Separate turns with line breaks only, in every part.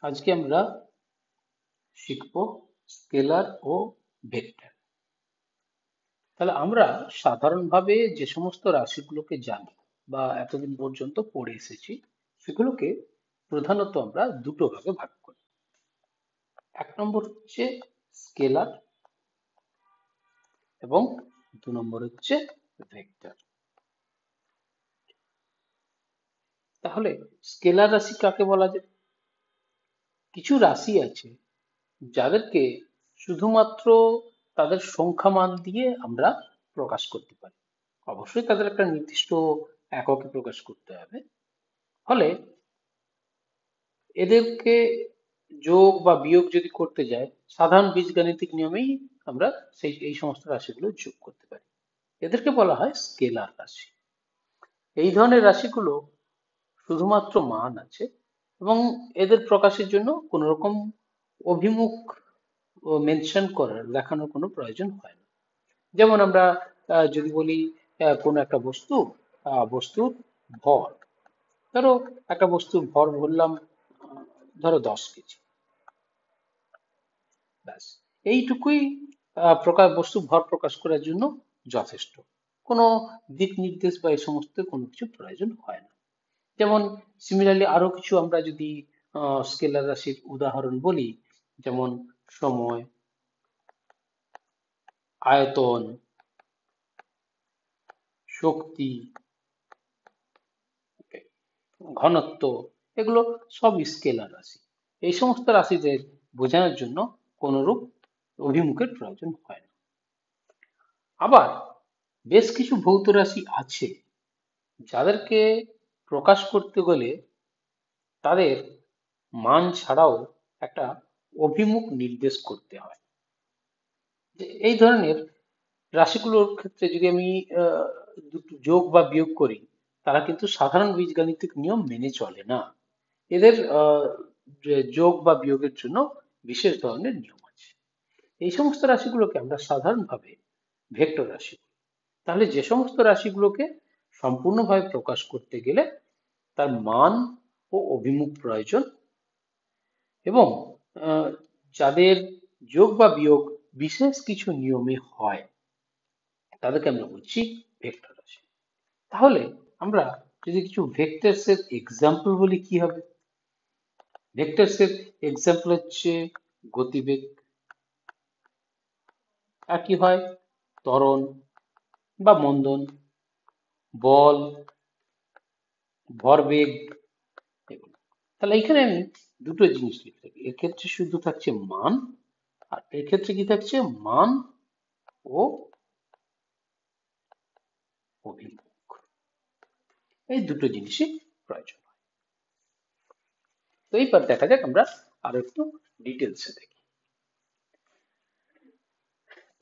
আজকে আমরা শিখব স্কেলার ও ভেক্টর। তাহলে আমরা সাধারণভাবে যে সমস্ত রাশিগুলোকে জানি বা এতদিন পর্যন্ত পড়ে এসেছি সেগুলোকে প্রধানত আমরা দুটো ভাগে ভাগ করি। এক নম্বর হচ্ছে স্কেলার এবং দু নম্বর হচ্ছে ভেক্টর। তাহলে স্কেলার রাশি কাকে বলা যায়? কিছু রাশি আছে যাদেরকে শুধুমাত্র তাদের সংখ্যা মান দিয়ে আমরা প্রকাশ করতে পারি। অবশ্যই তাদের একটা নির্দিষ্ট এককে প্রকাশ করতে হবে। ফলে এদেরকে যোগ বা বিয়োগ যদি করতে যায় সাধারণ বীজগাণিতিক নিয়মেই আমরা এই সমস্ত রাশিগুলো যোগ করতে পারি। এদেরকে বলা হয় স্কেলার রাশি। এই ধরনের রাশিগুলো শুধুমাত্র মান আছে এবং এদের প্রকাশের জন্য কোন রকম অভিমুখ মেনশন করার দেখানোর কোনো প্রয়োজন হয় না। যেমন আমরা যদি বলি কোনো একটা বস্তুর ভর, ধরো একটা বস্তুর ভর বললাম ধরো 10 কেজি, ব্যাস এইটুকুই বস্তুর ভর প্রকাশ করার জন্য যথেষ্ট। কোনো দিক নির্দেশ বা এই সমস্ত কোনো কিছু প্রয়োজন হয় না। যেমন সিমিলারলি আরো কিছু আমরা যদি স্কেলার রাশির উদাহরণ বলি, যেমন সময়, আয়তন, শক্তি, ঘনত্ব, এগুলো সব স্কেলার রাশি। এই সমস্ত রাশিদের বোঝানোর জন্য কোনরূপ অভিমুখের প্রয়োজন হয় না। আবার বেশ কিছু ভৌত রাশি আছে যাদেরকে প্রকাশ করতে গেলে তাদের মান ছাড়াও একটা অভিমুখ নির্দেশ করতে হয়। যে এই ধরনের রাশিগুলোর ক্ষেত্রে যদি আমি দুটো যোগ বা বিয়োগ করি, তারা কিন্তু সাধারণ বীজগাণিতিক নিয়ম মেনে চলে না। এদের যে যোগ বা বিয়োগের জন্য বিশেষ ধরনের নিয়ম আছে। এই সমস্ত রাশিগুলোকে আমরা সাধারণভাবে ভেক্টর রাশি বলি। তাহলে যে সমস্ত রাশিগুলোকে সম্পূর্ণভাবে প্রকাশ করতে গেলে তার মান ও অভিমুখ প্রয়োজন এবং আহ, যাদের যোগ বা বিয়োগ বিশেষ কিছু নিয়মে হয় তাদেরকে আমরা বলছি ভেক্টর রাশি। তাহলে আমরা যদি কিছু ভেক্টরস এর এক্সাম্পল বলি কি হবে? ভেক্টরস এর এক্সাম্পল হচ্ছে গতিবেগ, আর কি হয় ত্বরণ বা মন্দন, বল, ভরবেগ, এগুলো। তাহলে এখানে আমি দুটো জিনিস লিখে থাকি, এক্ষেত্রে শুধু থাকছে মান, আর এক্ষেত্রে কি থাকছে মান ও অভিমুখ। এই দুটো জিনিসই প্রয়োজন হয়। তো এইবার দেখা যাক আমরা আরো একটু ডিটেলসে দেখি।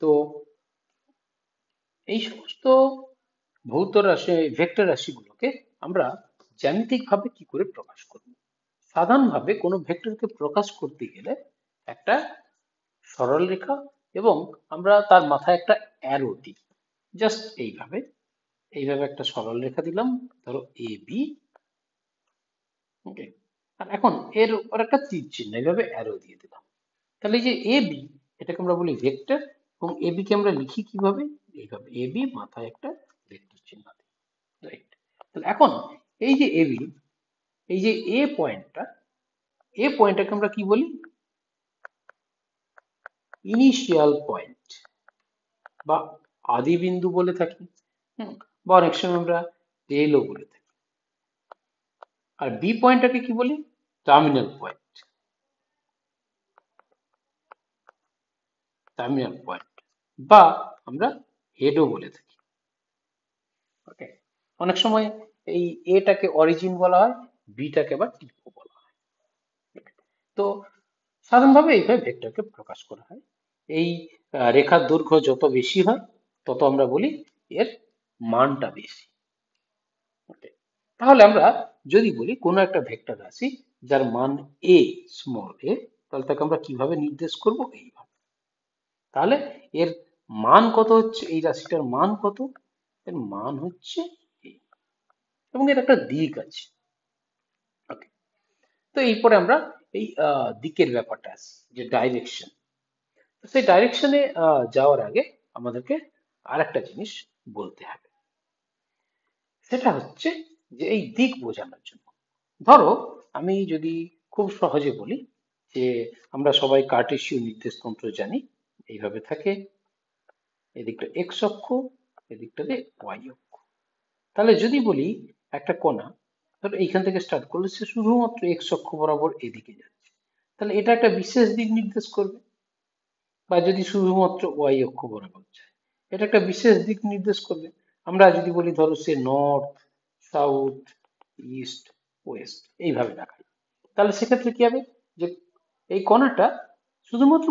তো এই সমস্ত ভৌত রাশি ভেক্টর রাশিগুলোকে আমরা জ্যামিতিক ভাবে কি করে প্রকাশ করব? সাধারণভাবে কোনো ভেক্টরকে প্রকাশ করতে গেলে একটা সরল রেখা এবং আমরা তার মাথায় একটা অ্যারো দিই, জাস্ট এইভাবে এইভাবে একটা সরল রেখা দিলাম, ধরো এ বি। ওকে, আর এখন এর উপর একটা তীর চিহ্ন এইভাবে অ্যারো দিয়ে দিলাম। তাহলে এই যে এ বি, এটাকে আমরা বলি ভেক্টর এবং এ বি কে আমরা লিখি কিভাবে? এইভাবে এ বি মাথায় একটা ভেক্টর চিহ্ন দিই, রাইট? তাহলে এখন এই যে এ বি, এই যে এ পয়েন্টটাকে আমরা কি বলি? ইনিশিয়াল পয়েন্ট বা আদি বিন্দু বলে থাকি। বা অনেক সময় আমরা টেলও বলে থাকি। আর বি পয়েন্টটাকে কি বলি? টার্মিনাল পয়েন্ট বা আমরা হেডও বলে থাকি। ওকে, অনেক সময় এই এটাকে অরিজিন বলা হয়, বিটাকে আবার টিপও বলা হয়। তো সাধারণভাবে এইভাবে ভেক্টরকে প্রকাশ করা হয়। এই রেখার দৈর্ঘ্য যত বেশি হয় তত আমরা বলি এর মানটা বেশি। ওকে, তাহলে আমরা যদি বলি কোনো একটা ভেক্টর রাশি যার মান এ, স্মল এ, তাহলে তাকে আমরা কিভাবে নির্দেশ করব? এইভাবে। তাহলে এর মান কত হচ্ছে? এই রাশিটার মান কত? এর মান হচ্ছে এ এবং এর একটা দিক আছে। ওকে, তো এরপরে আমরা এই দিকের ব্যাপারটা আছে, যে ডাইরেকশন। সেই ডাইরেকশনে যাওয়ার আগে আমাদেরকে আরেকটা জিনিস বলতে হবে, সেটা হচ্ছে যে এই দিক বোঝানোর জন্য ধরো আমি যদি খুব সহজে বলি যে আমরা সবাই কার্টেসীয় নির্দেশতন্ত্র জানি, এইভাবে থাকে, এদিকটা এক্স অক্ষ, এদিকটাতে ওয়াই অক্ষ। তাহলে যদি বলি একটা কণা ধরো এইখান থেকে স্টার্ট করলে সে শুধুমাত্র এক্স অক্ষ বরাবর এদিকে যাচ্ছে, তাহলে এটা একটা বিশেষ দিক নির্দেশ করবে। বা যদি শুধুমাত্র ওয়াই অক্ষ বরাবর যায়, এটা একটা বিশেষ দিক নির্দেশ করবে। আমরা যদি বলি ধরো সে নর্থ, সাউথ, ইস্ট, ওয়েস্ট এইভাবে দেখাই, তাহলে সেক্ষেত্রে কি হবে যে এই কণাটা শুধুমাত্র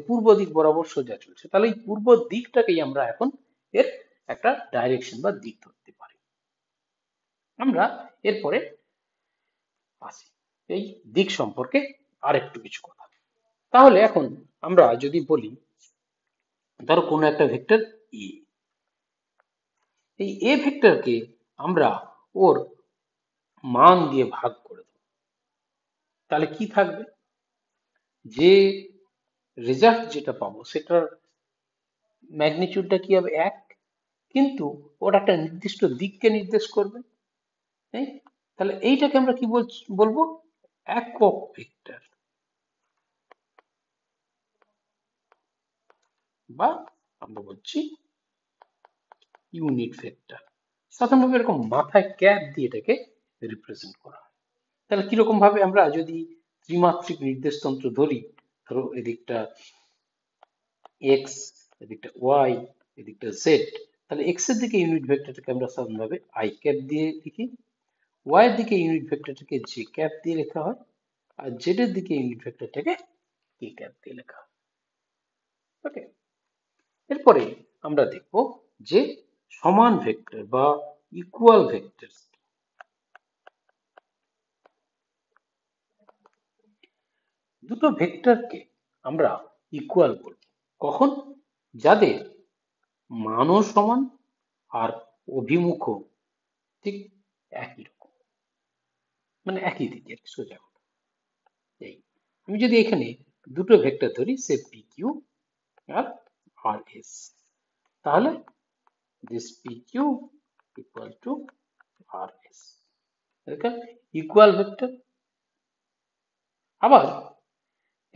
পূর্ব দিক বরাবর সোজা চলছে, তাহলে এই পূর্ব দিকটাকেই আমরা এখন এর একটা ডাইরেকশন বা দিক ধরতে পারি। আমরা এরপরে আসি এই দিক সম্পর্কে আরেকটু কিছু কথা। তাহলে এখন আমরা যদি বলি ধরো কোনো একটা ভেক্টর ই, এই এ ভেক্টরকে আমরা ওর মান দিয়ে ভাগ করে দেবো, তাহলে কি থাকবে, যে রেজাল্ট যেটা পাবো সেটার ম্যাগনিটিউডটা কি হবে, এক, কিন্তু ওর একটা নির্দিষ্ট দিককে নির্দেশ করবে, তাই? তাহলে এইটাকে আমরা কি বলবো, একক ভেক্টর, বা আমরা বলছি ইউনিট ভেক্টর। সাধারণভাবে এরকম মাথায় ক্যাপ দিয়ে এটাকে রিপ্রেজেন্ট করা হয়। তাহলে কিরকম ভাবে আমরা যদি ত্রিমাত্রিক নির্দেশতন্ত্র ধরি, ধরো এদিকটা এক্স, এদিকটা ওয়াই, এদিকটা জেড, তাহলে এক্স এর দিকে ইউনিট ভেক্টরটাকে আমরা সাধারণভাবে আই ক্যাপ দিয়ে লিখি, ওয়াই এর দিকে ইউনিট ভেক্টরটাকে জে ক্যাপ দিয়ে লেখা হয়, আর জেড এর দিকে ইউনিট ভেক্টরটাকে কে ক্যাপ দিয়ে লেখা হয়। ওকে, এরপরে আমরা দেখব যে সমান ভেক্টর বা ইকুয়াল ভেক্টর। দুটো ভেক্টরকে আমরা ইকুয়াল বলবো কখন, যাদের মানও সমান আর অভিমুখও ঠিক একই রকম, মানে একই দিকে সোজা কথা। এই আমি যদি এখানে দুটো ভেক্টর ধরি, সে পি কিউ আর আর এস, তাহলে this P Q equal to R S, এটা ইকুয়াল ভেক্টর। আবার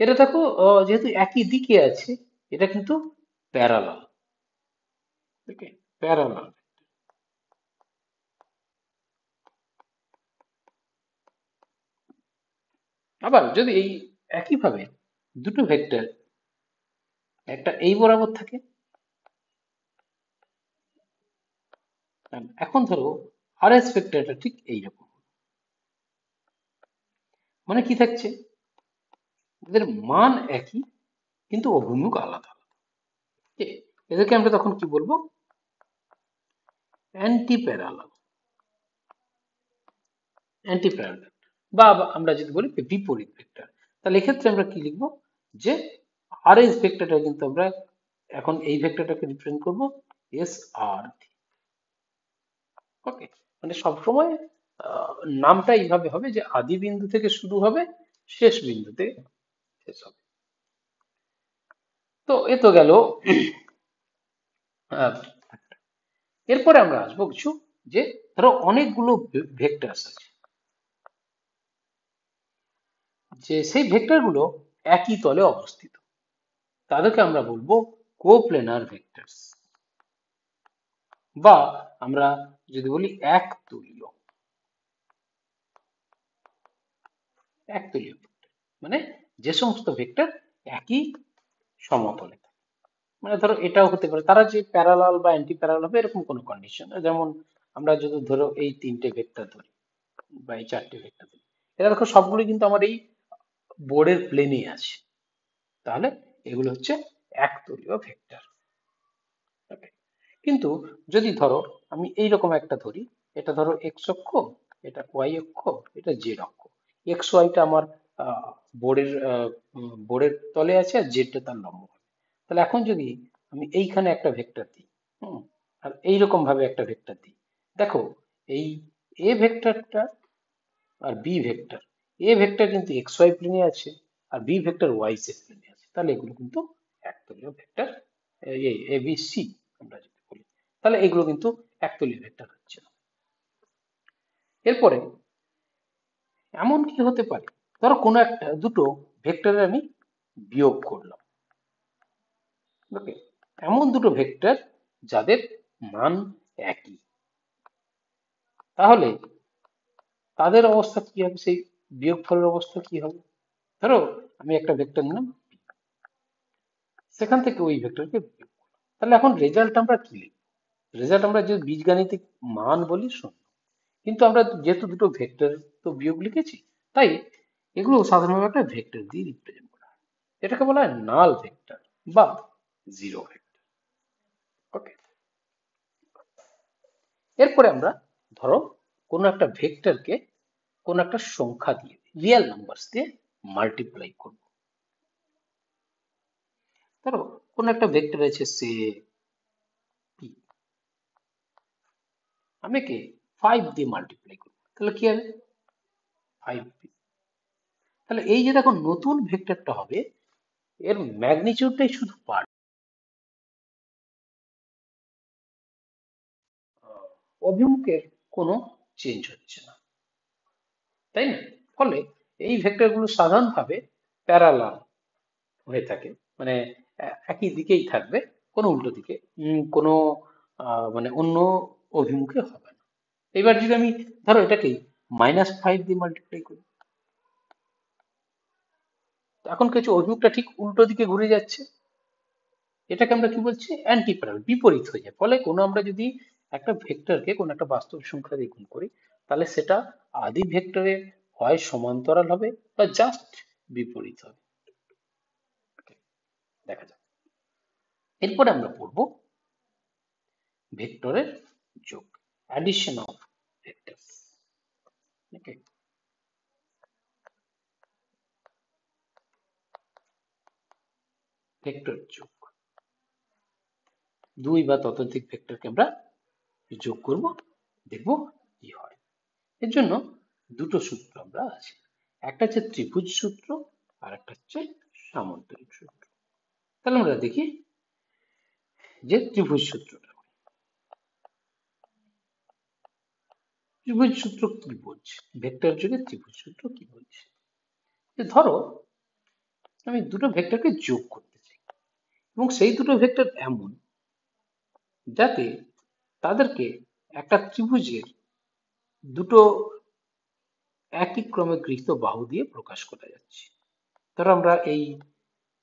এটা দেখো যেহেতু একই দিকে আছে, এটা কিন্তু প্যারালাল, ওকে, প্যারালাল। আবার যদি এই একইভাবে দুটো ভেক্টর একটা এই বরাবর থাকে, এখন ধরো আর এস ভেক্টরটা ঠিক এইরকম, মানে কি থাকছে, এদের মান একই কিন্তু অভিমুখ আলাদা আলাদা। এদেরকে আমরা তখন কি বলবো, anti parallel, anti parallel vector, বা আমরা যদি বলি বিপরীত ভেক্টর। তাহলে এক্ষেত্রে আমরা কি লিখবো, যে আর এস ভেক্টরটা কিন্তু আমরা এখন এই ভেক্টরটাকে রিপ্রেজেন্ট করবো এস আর, ওকে, মানে সবসময় নামটা এইভাবে হবে যে আদি বিন্দু থেকে শুরু হবে, শেষ বিন্দুতে শেষ হবে। তো এ তো গেল। আহ, এরপরে আমরা আসবো কিছু, যে ধরো অনেকগুলো ভেক্টরস আছে, যে সেই ভেক্টরগুলো একই তলে অবস্থিত, তাদেরকে আমরা বলবো কোপ্লেনার ভেক্টরস, বা আমরা যদি বলি একতলীয়, একতলীয় ভেক্টর, মানে যে সমস্ত ভেক্টর একই সমতলে, মানে ধরো এটাও হতে পারে তারা যে প্যারালাল বা অ্যান্টি প্যারালাল হবে এরকম কোনো কন্ডিশন, যেমন আমরা যদি ধরো এই তিনটে ভেক্টর ধরি বা এই চারটে ভেক্টর ধরি, এটা দেখো সবগুলো কিন্তু আমার এই বোর্ডের প্লেনে আছে, তাহলে এগুলো হচ্ছে একতলীয় ভেক্টর। কিন্তু যদি ধরো আমি এইরকম একটা ধরি, এটা ধরো এক্স অক্ষ, এটা ওয়াই অক্ষ, এটা জেড অক্ষ, এক্স ওয়াইটা আমার বোর্ডের বোর্ডের তলে আছে আর জেডটা তার লম্ব হবে। তাহলে এখন যদি আমি এইখানে একটা ভেক্টর দিই, আর এইরকম ভাবে একটা ভেক্টর দিই, দেখো এই এ ভেক্টরটা আর বি ভেক্টর এ ভেক্টর কিন্তু এক্স ওয়াই প্লেনে আছে আর বি ভেক্টর ওয়াই জেড প্লেনে আছে, তাহলে এগুলো কিন্তু একতলীয় ভেক্টর। এ বি সি আমরা যদি বলি, তাহলে এগুলো কিন্তু একতলীয় ভেক্টর হচ্ছে না। এরপরে এমন কি হতে পারে, ধরো কোনো একটা দুটো ভেক্টরের আমি বিয়োগ করলাম। ওকে, এমন দুটো ভেক্টর যাদের মান একই, তাহলে তাদের অবস্থা কি হবে, সেই বিয়োগফলের অবস্থা কি হবে? ধরো আমি একটা ভেক্টর নিলাম, সেখান থেকে ওই ভেক্টরকে বিয়োগ করলাম। তাহলে এখন রেজাল্ট আমরা কি লিখব? রেজাল্ট আমরা যে বীজগাণিতিক মান বলি শূন্য, কিন্তু আমরা যেহেতু দুটো ভেক্টর তো বিয়োগ লিখেছি, তাই এগুলো সাধারণভাবে একটা ভেক্টর দিয়ে রিপ্রেজেন্ট করা হয়। এটাকে বলা হয় নাল ভেক্টর বা জিরো ভেক্টর। ওকে, এরপরে আমরা ধরো কোনো একটা ভেক্টরকে কোনো একটা সংখ্যা দিয়ে রিয়েল নাম্বারস দিয়ে মাল্টিপ্লাই করব। ধরো কোনো একটা ভেক্টর আছে সে পি, আমি একে 5 দিয়ে মাল্টিপ্লাই করব, তাহলে কি হবে 5p। তাহলে এই যে দেখো নতুন ভেক্টরটা হবে, এর ম্যাগনিটিউডটাই শুধু বাড়বে, অভিমুখের কোনো চেঞ্জ হচ্ছে না, তাই না? ফলে এই ভেক্টরগুলো সাধারণভাবে প্যারালাল হয়ে থাকে, মানে একই দিকেই থাকবে, কোনো উল্টো দিকে কোনো মানে অন্য অভিমুখে হবে না। এবার যদি আমি ধরো এটাকে -5 দিয়ে মাল্টিপ্লাই করি, এখন কিছু অভিমুখটা ঠিক উল্টো দিকে ঘুরে যাচ্ছে, এটাকে আমরা কি বলছি অ্যান্টি প্যারালাল, বিপরীত হয়ে যায়। ফলে কোনো আমরা যদি একটা ভেক্টরকে কোনো একটা বাস্তব সংখ্যা দিয়ে গুণ করি, তাহলে সেটা আদি ভেক্টরের হয় সমান্তরাল হবে বা জাস্ট বিপরীত হবে। দেখা যাক, এরপরে আমরা পড়বো ভেক্টরের যোগ, addition of vectors. Okay, vector যোগ, দুই বা ততোধিক ভেক্টরকে আমরা যোগ করব, দেখব কি হয়। এর জন্য দুটো সূত্র আমরা আছে, একটা হচ্ছে ত্রিভুজ সূত্র আর একটা হচ্ছে সামান্তরিক সূত্র। তাহলে আমরা দেখি যে ত্রিভুজ সূত্রটা, ত্রিভুজ সূত্র কি বলছে, ভেক্টর যোগে ত্রিভুজ সূত্র কি বলছে। যে ধরো আমি দুটো ভেক্টরকে যোগ করতে চাই এবং সেই দুটো ভেক্টর এমন যাতে তাদেরকে একটা ত্রিভুজের দুটো একই ক্রমে গৃহীত বাহু দিয়ে প্রকাশ করা যাচ্ছে। ধরো আমরা এই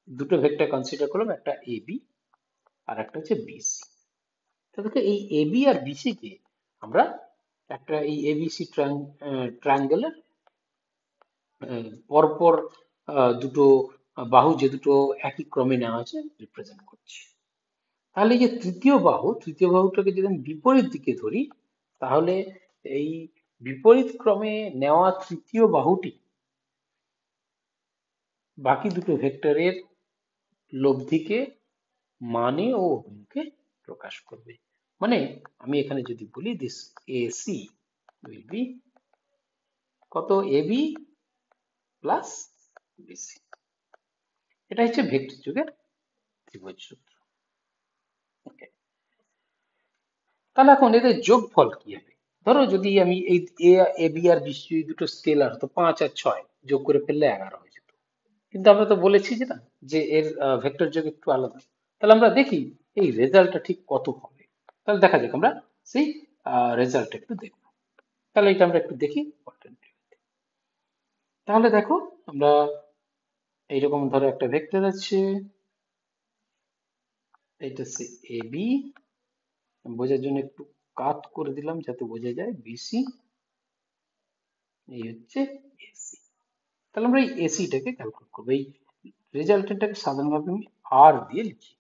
দুটো ভেক্টর কনসিডার করলাম, একটা এ বি আর একটা হচ্ছে বিসি। তাদেরকে এই এ বি আর বিসি কে আমরা একটা এই এবিসি ট্রায়াঙ্গেলের পরপর দুটো বাহু যে দুটো একই ক্রমে নেওয়া আছে রিপ্রেজেন্ট করছি। তাহলে এই যে তৃতীয় বাহু, তৃতীয় বাহুটাকে যদি আমি বিপরীত দিকে ধরি, তাহলে এই বিপরীত ক্রমে নেওয়া তৃতীয় বাহুটি বাকি দুটো ভেক্টরের লব্ধিকে মানে ও অভিমুখে প্রকাশ করবে। মানে আমি এখানে যদি বলি দিস এসি উইল বি কত, এবি প্লাস বিসি। এটা হচ্ছে ভেক্টর যুগের ত্রিভুজ সূত্র। ওকে, তাহলে এখন এদের যোগফল কি হবে? ধরো যদি আমি এই এ বি আর বিসি দুটো স্কেলার হতো, 5 আর 6 যোগ করে ফেললে 11 হয়ে যেত, কিন্তু আমরা তো বলেছি যে না, যে এর ভেক্টর যোগ একটু আলাদা। তাহলে আমরা দেখি এই রেজাল্টটা ঠিক কত হবে। তাহলে দেখা যাক, আমরা সেই রেজাল্টটা একটু দেখবো। তাহলে এটা আমরা একটু দেখি। তাহলে দেখো আমরা এইরকম ধরো একটা ভেক্টর আছে, এটা হচ্ছে এ বি, বোঝার জন্য একটু কাট করে দিলাম যাতে বোঝা যায়, বিসি, এই হচ্ছে এসি। তাহলে আমরা এই এসিটাকে ক্যালকুলেট করবো। এই রেজাল্টেন্টটাকে সাধারণভাবে আমি আর দিয়ে লিখি,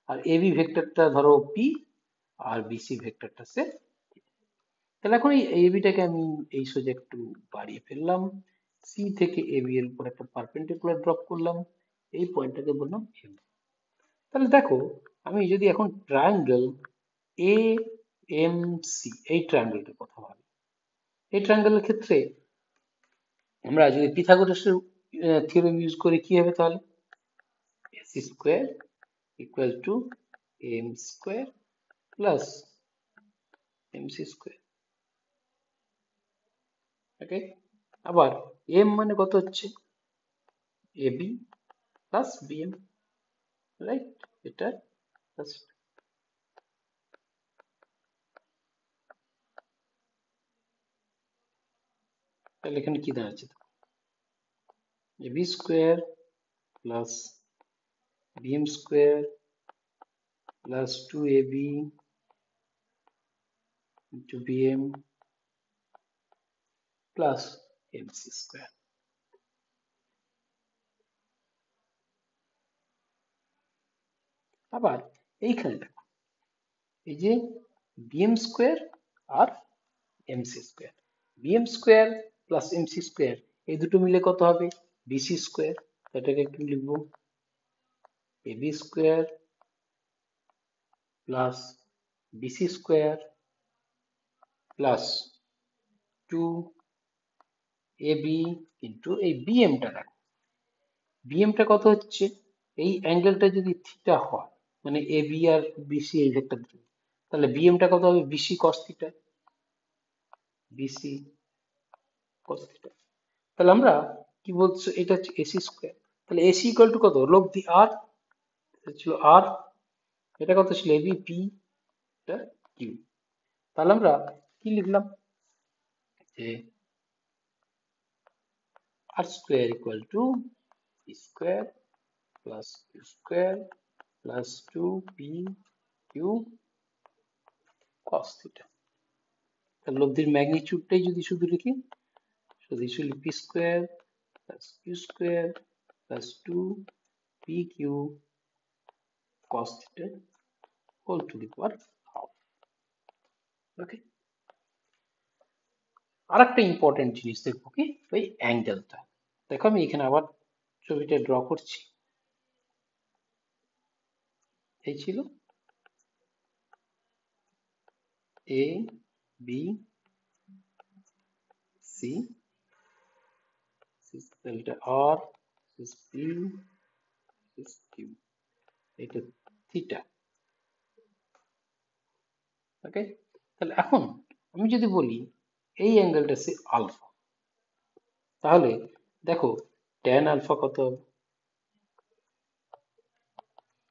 আর এবি ভেক্টরটা ধরো পি আর বিসি ভেক্টরটা সে। তাহলে এখন এই এবিটাকে আমি এই সোজা একটু বাড়িয়ে ফেললাম, সি থেকে এবি এর উপর একটা পারপেন্ডিকুলার ড্রপ করলাম, এই পয়েন্টটাকে বললাম এম। তাহলে দেখো আমি যদি এখন ট্রায়াঙ্গেল এ এম সি, এই ট্রায়াঙ্গেলটার কথা ভাবি, এই ট্রায়াঙ্গেলের ক্ষেত্রে আমরা যদি পিথাগোরাসের থিওরেম ইউজ করি কি হবে তাহলে? ac square equal to am square plus mc square. Okay, আবার m মানে কত হচ্ছে? ab plus bm, right? এটা প্লাস, তাহলে এখানে কি দাঁড়াচ্ছে? ab square plus bm square plus 2ab into bm plus mc square. আবার এইখানে দেখো, এই যে bm স্কোয়ার আর mc square, bm square plus mc square এই দুটো মিলে কত হবে? bc square. এটাকে কি লিখবো? ab square plus bc square plus 2ab into এই bm টা দেখো, bm টা কত হচ্ছে? এই অ্যাঙ্গেলটা যদি থিটা হয়, মানে ab আর bc এই ভেক্টর দুটো, তাহলে bm টা কত হবে? bc cos theta, bc cos theta. তাহলে আমরা কি বলছো, এটা হচ্ছে এসি স্কোয়ার। তাহলে এসি ইকুয়াল টু কত? লব্ধি আর, এটা ছিল আর, এটা কত ছিল? এবি, পি, এটা কিউ। তাহলে আমরা কি লিখলাম? যে R square equal to P square plus Q square plus 2 P Q cos theta. তাহলে লব্ধির ম্যাগনিটিউডটাই যদি শুধু লিখি, শুধু লিখি P square plus Q square plus 2 P Q cos theta whole to the power half. Okay, আর একটা ইম্পর্টেন্ট জিনিস দেখবো কি, ওই অ্যাঙ্গেলটা। দেখো আমি এখানে আবার ছবিটা ড্র করছি। এই ছিল এ বি সি, এটা আর, পি, কিউ, এটা থিটা। ওকে, তাহলে এখন আমি যদি বলি এই অ্যাঙ্গেলটা সে আলফা, তাহলে দেখো ট্যান আলফা কত হবে?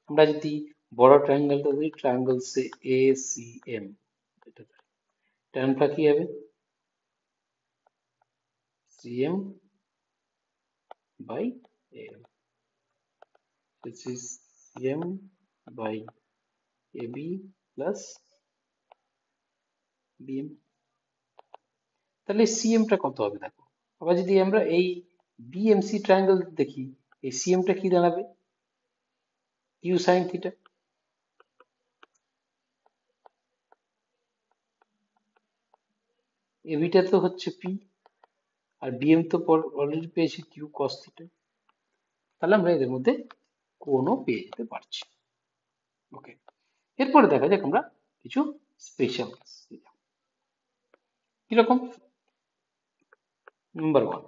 আমরা যদি বড় ট্রায়াঙ্গেলটা ধরি, triangle say A C M, tan alpha কি হবে? cm by am, which is cm by ab plus bm। তাহলে cm টা কত হবে দেখো। আবার যদি আমরা এই bmc ট্রায়াঙ্গেল দেখি, এই cm টা কি দাঁড়াবে? q sin theta. ab টা তো হচ্ছে p, আর bm তো অলরেডি পেয়েছি q cos থিটা। তাহলে আমরা এদের মধ্যে কোণও পেয়ে যেতে পারছি। ওকে, এরপরে দেখা যাক আমরা কিছু স্পেশাল কেস। কিরকম? নাম্বার ওয়ান,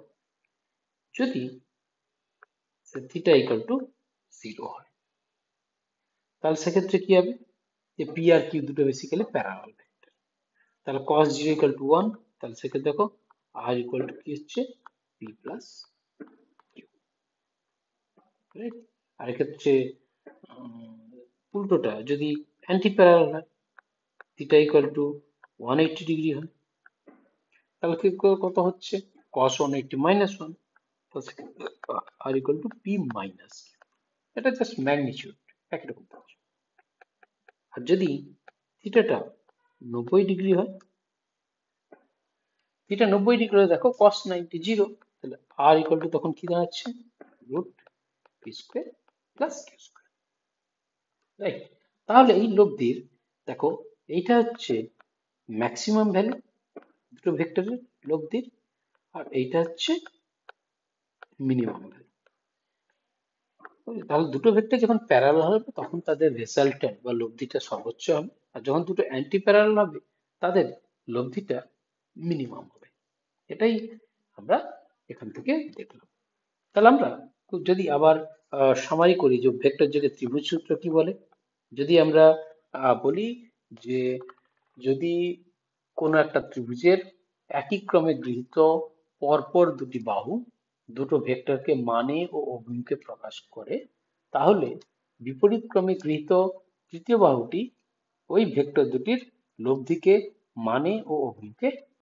যদি থিটা ইকুয়াল টু 0 হয়, তাহলে সেক্ষেত্রে কি হবে? যে পি আর কিউ দুটো বেসিক্যালি প্যারালাল ভেক্টর। তাহলে cos 0 ইকুয়াল টু 1, তাহলে সেক্ষেত্রে দেখো আর ইকুয়াল টু কি হচ্ছে? P plus Q, right? আর এক্ষেত্রে উল্টোটা যদি অ্যান্টি প্যারালাল হয়, থিটা ইকুয়াল টু 180 ডিগ্রি হয়, তাহলে কি কত হচ্ছে? cos 180 মাইনাস 1, তাহলে সেক্ষেত্রে R equal to P minus Q. এটা জাস্ট ম্যাগনিটিউড, একই রকম। আর যদি থিটাটা 90 ডিগ্রি হয়, থিটা 90 ডিগ্রি হলে দেখো cos 90 0, তাহলে আর ইকুয়াল টু তখন কি দাঁড়াচ্ছে? Root P square plus Q square, right? তাহলে এই লব্ধির দেখো, এইটা হচ্ছে ম্যাক্সিমাম ভ্যালু দুটো ভেক্টরের লব্ধির, আর এইটা হচ্ছে মিনিমাম ভ্যালু। তাহলে দুটো ভেক্টর যখন প্যারালাল হবে তখন তাদের রেজাল্টেন্ট বা লব্ধিটা সর্বোচ্চ হবে, আর যখন দুটো অ্যান্টি প্যারালাল হবে তাদের লব্ধিটা মিনিমাম হবে। এটাই আমরা এখান থেকে দেখলাম। তাহলে আমরা যদি আবার সামারি করি যে ভেক্টর যোগে ত্রিভুজ সূত্র কি বলে, যদি আমরা বলি যে যদি কোনো একটা ত্রিভুজের একই ক্রমে গৃহীত পরপর দুটি বাহু দুটো ভেক্টরকে মানে ও অভিমুখে প্রকাশ করে, তাহলে বিপরীত ক্রমে গৃহীত তৃতীয় বাহুটি ওই ভেক্টর দুটির লব্ধিকে মানে ও অভিমুখে